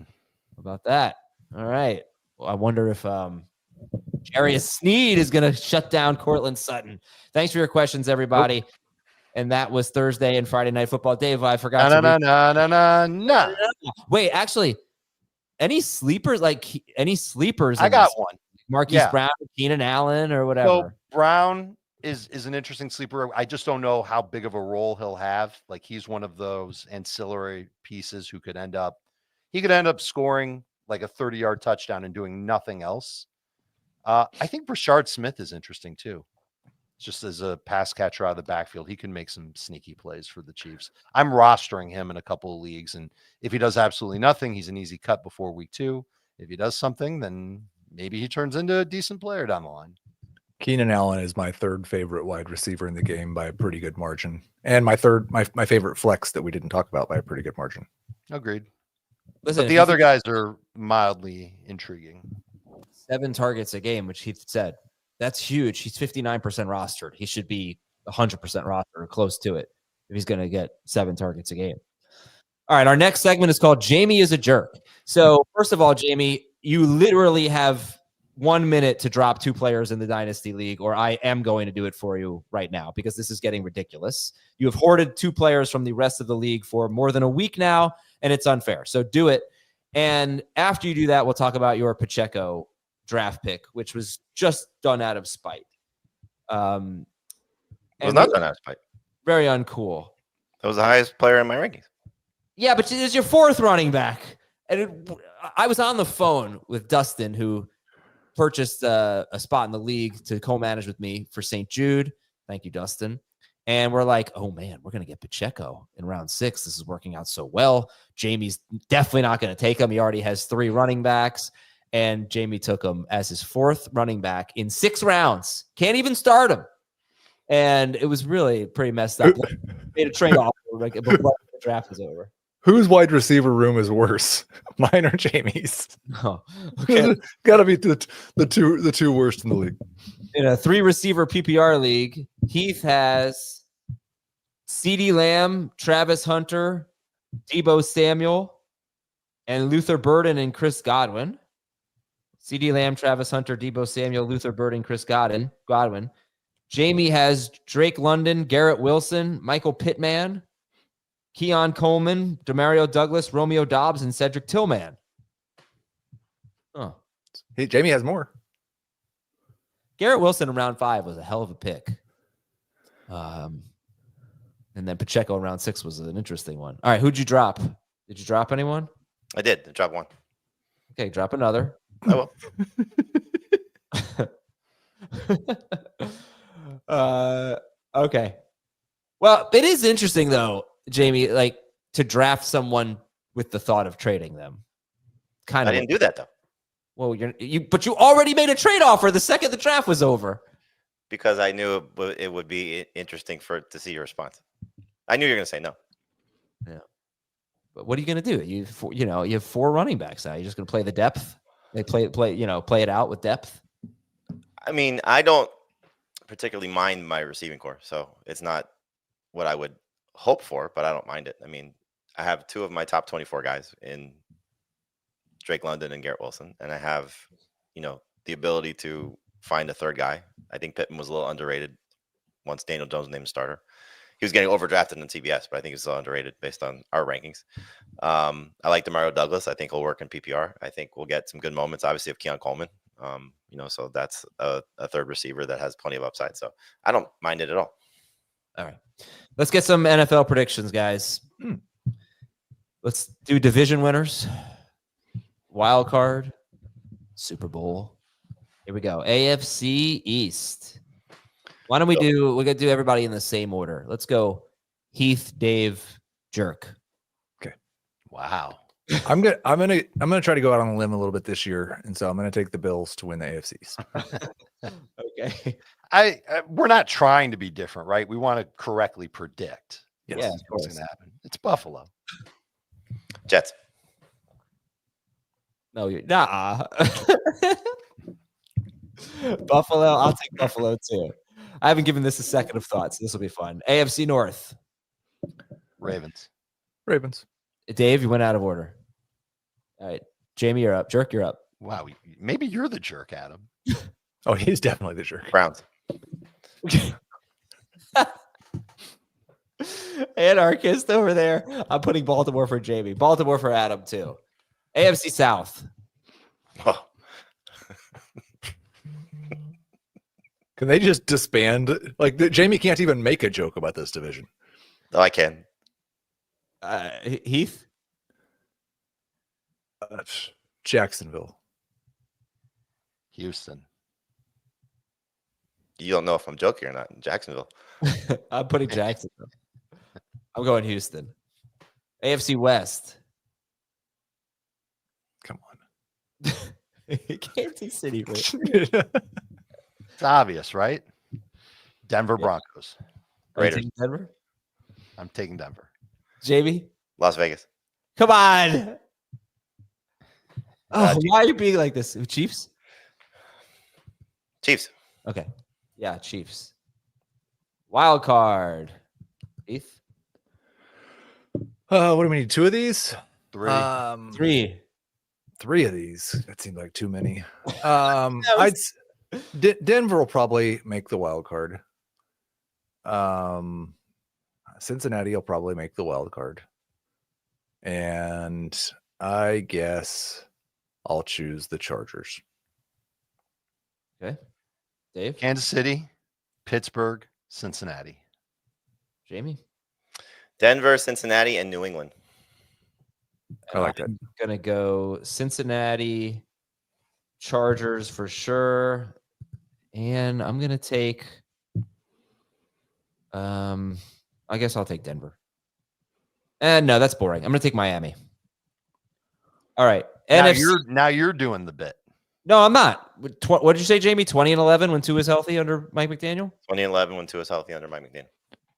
about that? All right. Well, I wonder if Jarius Sneed is going to shut down Cortland Sutton. Thanks for your questions, everybody. And that was Thursday and Friday Night Football. Dave, I forgot No. Wait, actually, any sleepers? I got one. Marquise Brown, Keenan Allen, or whatever. So Brown is an interesting sleeper. I just don't know how big of a role he'll have. Like, he's one of those ancillary pieces who could end up scoring like a 30-yard touchdown and doing nothing else. I think Brashard Smith is interesting too. Just as a pass catcher out of the backfield, he can make some sneaky plays for the Chiefs. I'm rostering him in a couple of leagues, and if he does absolutely nothing, he's an easy cut before week 2. If he does something, then maybe he turns into a decent player down the line. Keenan Allen is my third favorite wide receiver in the game by a pretty good margin, and my favorite flex that we didn't talk about by a pretty good margin. Agreed. Listen, but the other guys are mildly intriguing. 7 targets a game, which Heath said. That's huge. He's 59% rostered. He should be 100% rostered or close to it if he's going to get 7 targets a game. All right, our next segment is called Jamey is a Jerk. So first of all, Jamey, you literally have 1 minute to drop 2 players in the Dynasty League, or I am going to do it for you right now because this is getting ridiculous. You have hoarded 2 players from the rest of the league for more than a week now, and it's unfair. So do it. And after you do that, we'll talk about your Pacheco draft pick, which was just done out of spite. It was not done out of spite. Very uncool. That was the highest player in my rankings. Yeah, but it's your 4th running back. And I was on the phone with Dustin, who purchased a spot in the league to co-manage with me for St. Jude. Thank you, Dustin. And we're like, oh, man, we're going to get Pacheco in round 6. This is working out so well. Jamey's definitely not going to take him. He already has 3 running backs. And Jamey took him as his 4th running back in 6 rounds. Can't even start him. And it was really pretty messed up. Made a trade-off before the draft was over. Whose wide receiver room is worse, mine or Jamey's? Oh, okay. Got to be the two worst in the league. In a 3-receiver PPR league, Heath has CeeDee Lamb, Travis Hunter, Deebo Samuel, and Luther Burden and Chris Godwin. CeeDee Lamb, Travis Hunter, Deebo Samuel, Luther Burden, Chris Godwin. Jamey has Drake London, Garrett Wilson, Michael Pittman, Keon Coleman, Demario Douglas, Romeo Dobbs, and Cedric Tillman. Oh, Hey, Jamey has more. Garrett Wilson in round 5 was a hell of a pick. And then Pacheco in round 6 was an interesting one. All right, who'd you drop? Did you drop anyone? I did. I dropped one. Okay, drop another. I will. Okay. Well, it is interesting though, Jamey, like to draft someone with the thought of trading them. Kind I of. didn't do that though. Well, but you already made a trade offer the second the draft was over. Because I knew it would be interesting to see your response. I knew you were going to say no. Yeah. But what are you going to do? You have 4 running backs now. You're just going to play the depth. They play it out with depth. I mean, I don't particularly mind my receiving core, so it's not what I would hope for, but I don't mind it. I mean, I have 2 of my top 24 guys in Drake London and Garrett Wilson, and I have, the ability to find a third guy. I think Pittman was a little underrated once Daniel Jones was named starter. He was getting overdrafted in CBS, but I think he's still underrated based on our rankings. I like Demario Douglas. I think he'll work in PPR. I think we'll get some good moments, obviously, of Keon Coleman. So that's a third receiver that has plenty of upside. So I don't mind it at all. All right. Let's get some NFL predictions, guys. Let's do division winners, wild card, Super Bowl. Here we go. AFC East. Why don't we're going to do everybody in the same order. Let's go Heath, Dave, Jerk. Okay. Wow. I'm gonna try to go out on a limb a little bit this year, and so I'm gonna take the Bills to win the AFC East. Okay. We're not trying to be different, right? We want to correctly predict. Yes, yeah, what's going to happen. It's Buffalo. Jets. No, you're nah. Buffalo. I'll take Buffalo too. I haven't given this a second of thought, so this will be fun. AFC North. Ravens. Dave, you went out of order. All right. Jamey, you're up. Jerk, you're up. Wow. Maybe you're the jerk, Adam. Oh, he's definitely the jerk. Browns. Anarchist over there. I'm putting Baltimore for Jamey. Baltimore for Adam too. AFC South. Oh. Can they just disband? Like Jamey can't even make a joke about this division. No, I can. Heath. Jacksonville. Houston. You don't know if I'm joking or not. Jacksonville. I'm putting Jacksonville. I'm going Houston. AFC West. Come on. Kansas City. It's obvious, right? Denver Broncos. Raiders. Denver. I'm taking Denver. Jamey. Las Vegas. Come on. Oh, why are you being like this? Chiefs? Chiefs. Okay. Yeah, Chiefs. Wild card. Heath? What do we need? 2 of these? 3. 3 of these. That seemed like too many. Denver will probably make the wild card. Cincinnati will probably make the wild card. And I guess I'll choose the Chargers. Okay. Dave? Kansas City, Pittsburgh, Cincinnati. Jamey? Denver, Cincinnati, and New England. I like that. I'm going to go Cincinnati, Chargers for sure. And I'm going to take, I guess I'll take Denver. And no, that's boring. I'm going to take Miami. All right. Now you're doing the bit. No, I'm not. What did you say, Jamey? 20-11 when Tua is healthy under Mike McDaniel? 20-11 when Tua is healthy under Mike McDaniel.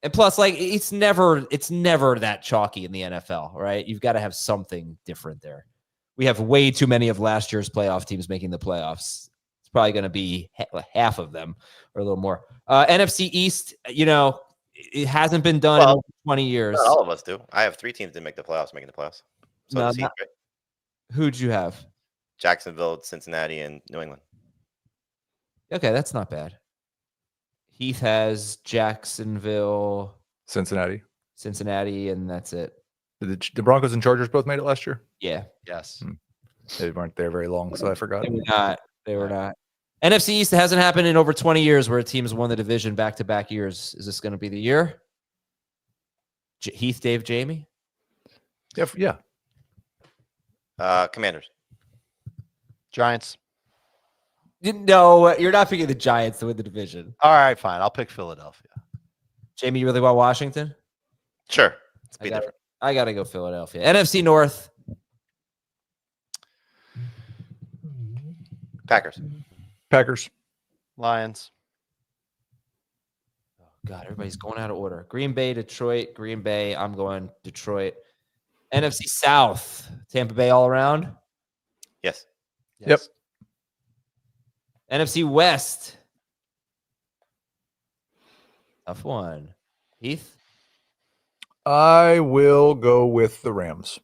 And plus, like, it's never that chalky in the NFL, right? You've got to have something different there. We have way too many of last year's playoff teams making the playoffs. It's probably going to be half of them or a little more. NFC East, it hasn't been done in over 20 years. Not all of us do. I have 3 teams that make the playoffs, making the playoffs. So No, does Heath, not- right? Who'd you have? Jacksonville, Cincinnati, and New England. Okay, that's not bad. Heath has Jacksonville, Cincinnati. and that's it. The Broncos and Chargers both made it last year. Yeah, Yes. They weren't there very long, so I forgot. they were not. They were not. NFC East hasn't happened in over 20 years where a team has won the division back-to-back years. Is this going to be the year? Heath, Dave, Jamey? Yeah. Commanders. Giants. No, you're not picking the Giants to win the division. All right, fine. I'll pick Philadelphia. Jamey, you really want Washington? Sure. Let's I be got different. I got to go Philadelphia. NFC North. Packers. Lions. Oh, God, everybody's going out of order. Green Bay, Detroit, Green Bay. I'm going Detroit. NFC South. Tampa Bay all around. Yes. Yep. NFC West. Tough one. Heath? I will go with the Rams.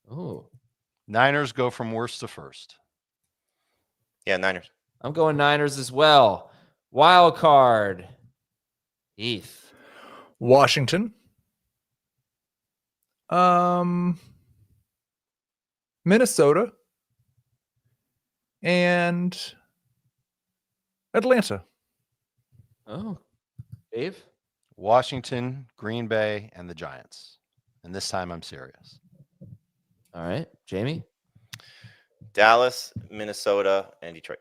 Oh, Niners go from worst to first. Yeah, Niners. I'm going Niners as well. Wild card. Heath. Washington. Minnesota. And Atlanta. Oh, Dave? Washington, Green Bay, and the Giants. And this time I'm serious. All right. Jamey? Dallas, Minnesota, and Detroit.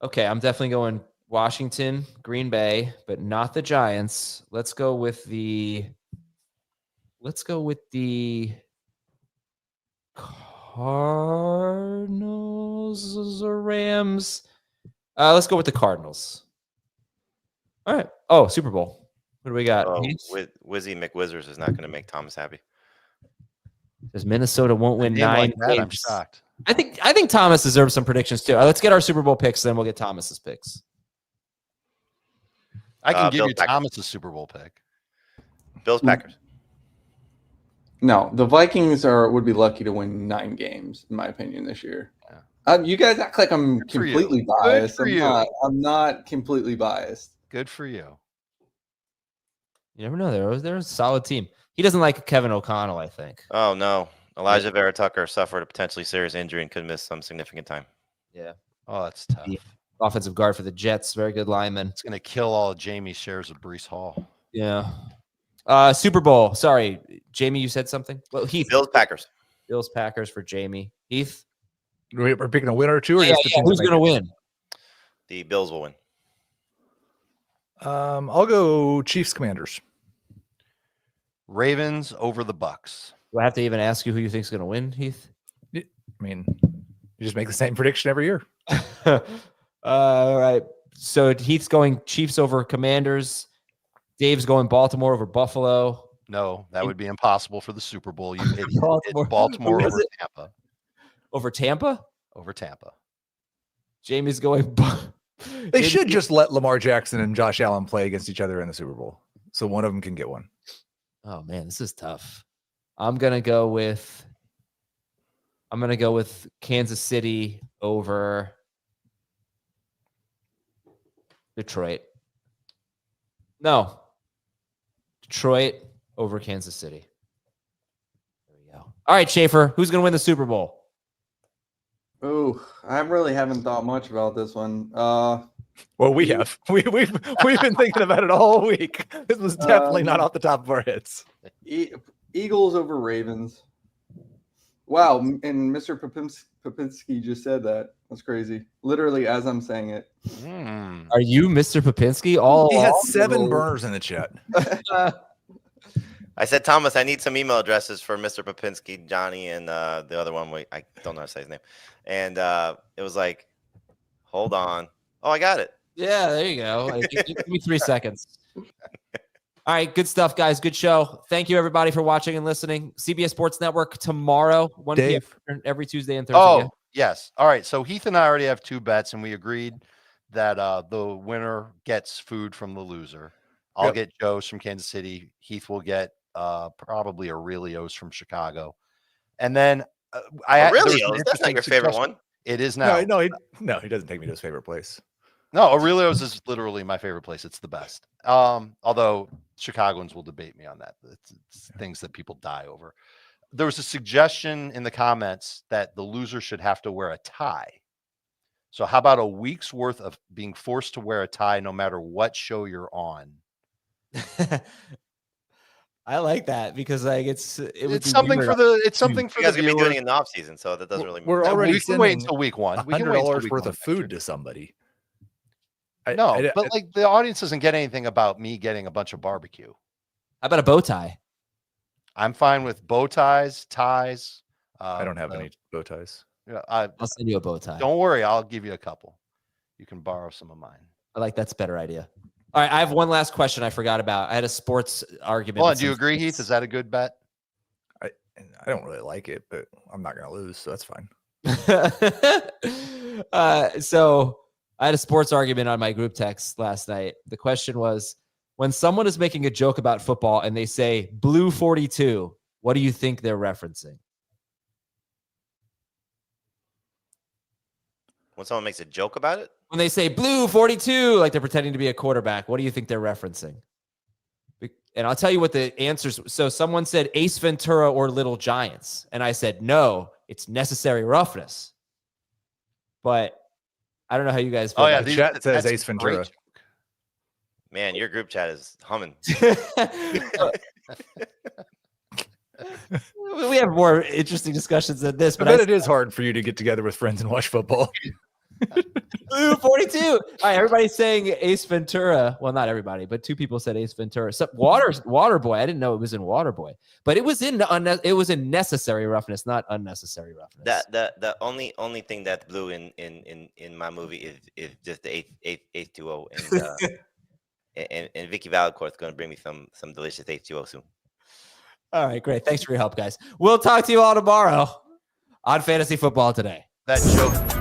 Okay, I'm definitely going Washington, Green Bay, but not the Giants. Let's go with the Cardinals or Rams. Let's go with the Cardinals. All right. Oh, Super Bowl. What do we got? Oh, Wizzy McWizzers is not going to make Thomas happy. Because Minnesota won't win A name 9 like that, I'm games. shocked. I think Thomas deserves some predictions too. Let's get our Super Bowl picks, then we'll get Thomas's picks. I can give Bills, you Packers. Thomas's Super Bowl pick. Bills, Packers. No, the Vikings would be lucky to win 9 games, in my opinion, this year. You guys act like I'm Good for you. completely Good biased. for you. I'm not completely biased. Good for you. You never know. They're a solid team. He doesn't like Kevin O'Connell, I think. Oh, no. Elijah Vera Tucker suffered a potentially serious injury and could miss some significant time. Yeah. Oh, that's tough. The offensive guard for the Jets. Very good lineman. It's going to kill all Jamie's shares of Brees Hall. Yeah. Super Bowl. Sorry, Jamey, you said something? Well, Heath. Bills, Packers. Bills, Packers for Jamey. Heath? We're picking a winner or two? Or Yeah, just the team who's that going to make it? win? The Bills will win. I'll go Chiefs Commanders. Ravens over the Bucks. Do I have to even ask you who you think is going to win, Heath? I mean, you just make the same prediction every year. All right. So Heath's going Chiefs over Commanders. Dave's going Baltimore over Buffalo. No, that would be impossible for the Super Bowl. You idiot. Baltimore. It's Baltimore Who is over it? Tampa. Over Tampa? Over Tampa. Jamie's going. They should just let Lamar Jackson and Josh Allen play against each other in the Super Bowl, so one of them can get one. Oh man, this is tough. I'm gonna go with Kansas City over Detroit. No, Detroit over Kansas City. There we go. All right, Schaefer, who's gonna win the Super Bowl? Oh, I really haven't thought much about this one. Well, we have. We've been thinking about it all week. This was definitely not off the top of our heads. Eagles over Ravens. Wow, and Mr. Popinski just said that. That's crazy. Literally, as I'm saying it. Are you Mr. Popinski? He had 7 burners in the chat. I said, Thomas, I need some email addresses for Mr. Popinski, Johnny, and the other one. I don't know how to say his name. And it was like, hold on. Oh, I got it. Yeah, there you go. Give me 3 seconds. All right, good stuff, guys. Good show. Thank you, everybody, for watching and listening. CBS Sports Network tomorrow, 1 p.m. every Tuesday and Thursday. Oh, yes. All right. So Heath and I already have 2 bets, and we agreed that the winner gets food from the loser I'll get Joe's from Kansas City. Heath will get probably Aurelio's from Chicago. And then Aurelio's, that's not your favorite one. It is now. No, he doesn't take me to his favorite place. No, Aurelio's is literally my favorite place. It's the best. Although Chicagoans will debate me on that. It's things that people die over. There was a suggestion in the comments that the loser should have to wear a tie. So how about a week's worth of being forced to wear a tie no matter what show you're on? I like that because like it's something for the You guys are gonna be doing it in the off season, so that doesn't really. We're already we can wait until week one. $100 worth of food to somebody. But like the audience doesn't get anything about me getting a bunch of barbecue. How about a bow tie? I'm fine with bow ties, ties. I don't have any bow ties. Yeah, I'll send you a bow tie. Don't worry, I'll give you a couple. You can borrow some of mine. I like that's a better idea. All right, I have one last question I forgot about. I had a sports argument. Hold on, do you agree, Heath? Is that a good bet? I don't really like it, but I'm not going to lose, so that's fine. So I had a sports argument on my group text last night. The question was, when someone is making a joke about football and they say blue 42, what do you think they're referencing? When someone makes a joke about it? When they say blue 42, like they're pretending to be a quarterback, what do you think they're referencing? And I'll tell you what the answers. So someone said Ace Ventura or Little Giants. And I said, no, it's Necessary Roughness. But I don't know how you guys feel. Oh, yeah. The chat says Ace Ventura. Great. Man, your group chat is humming. We have more interesting discussions than this. But I bet it is hard for you to get together with friends and watch football. Blue 42. All right, everybody's saying Ace Ventura. Well, not everybody, but two people said Ace Ventura. So Waterboy. I didn't know it was in Waterboy, but it was in Necessary Roughness, not Unnecessary Roughness. The only thing that's blue in my movie is just the H2O, and Vicky Valacourt is going to bring me some delicious H2O soon. All right, great. Thanks for your help, guys. We'll talk to you all tomorrow on Fantasy Football Today. That joke.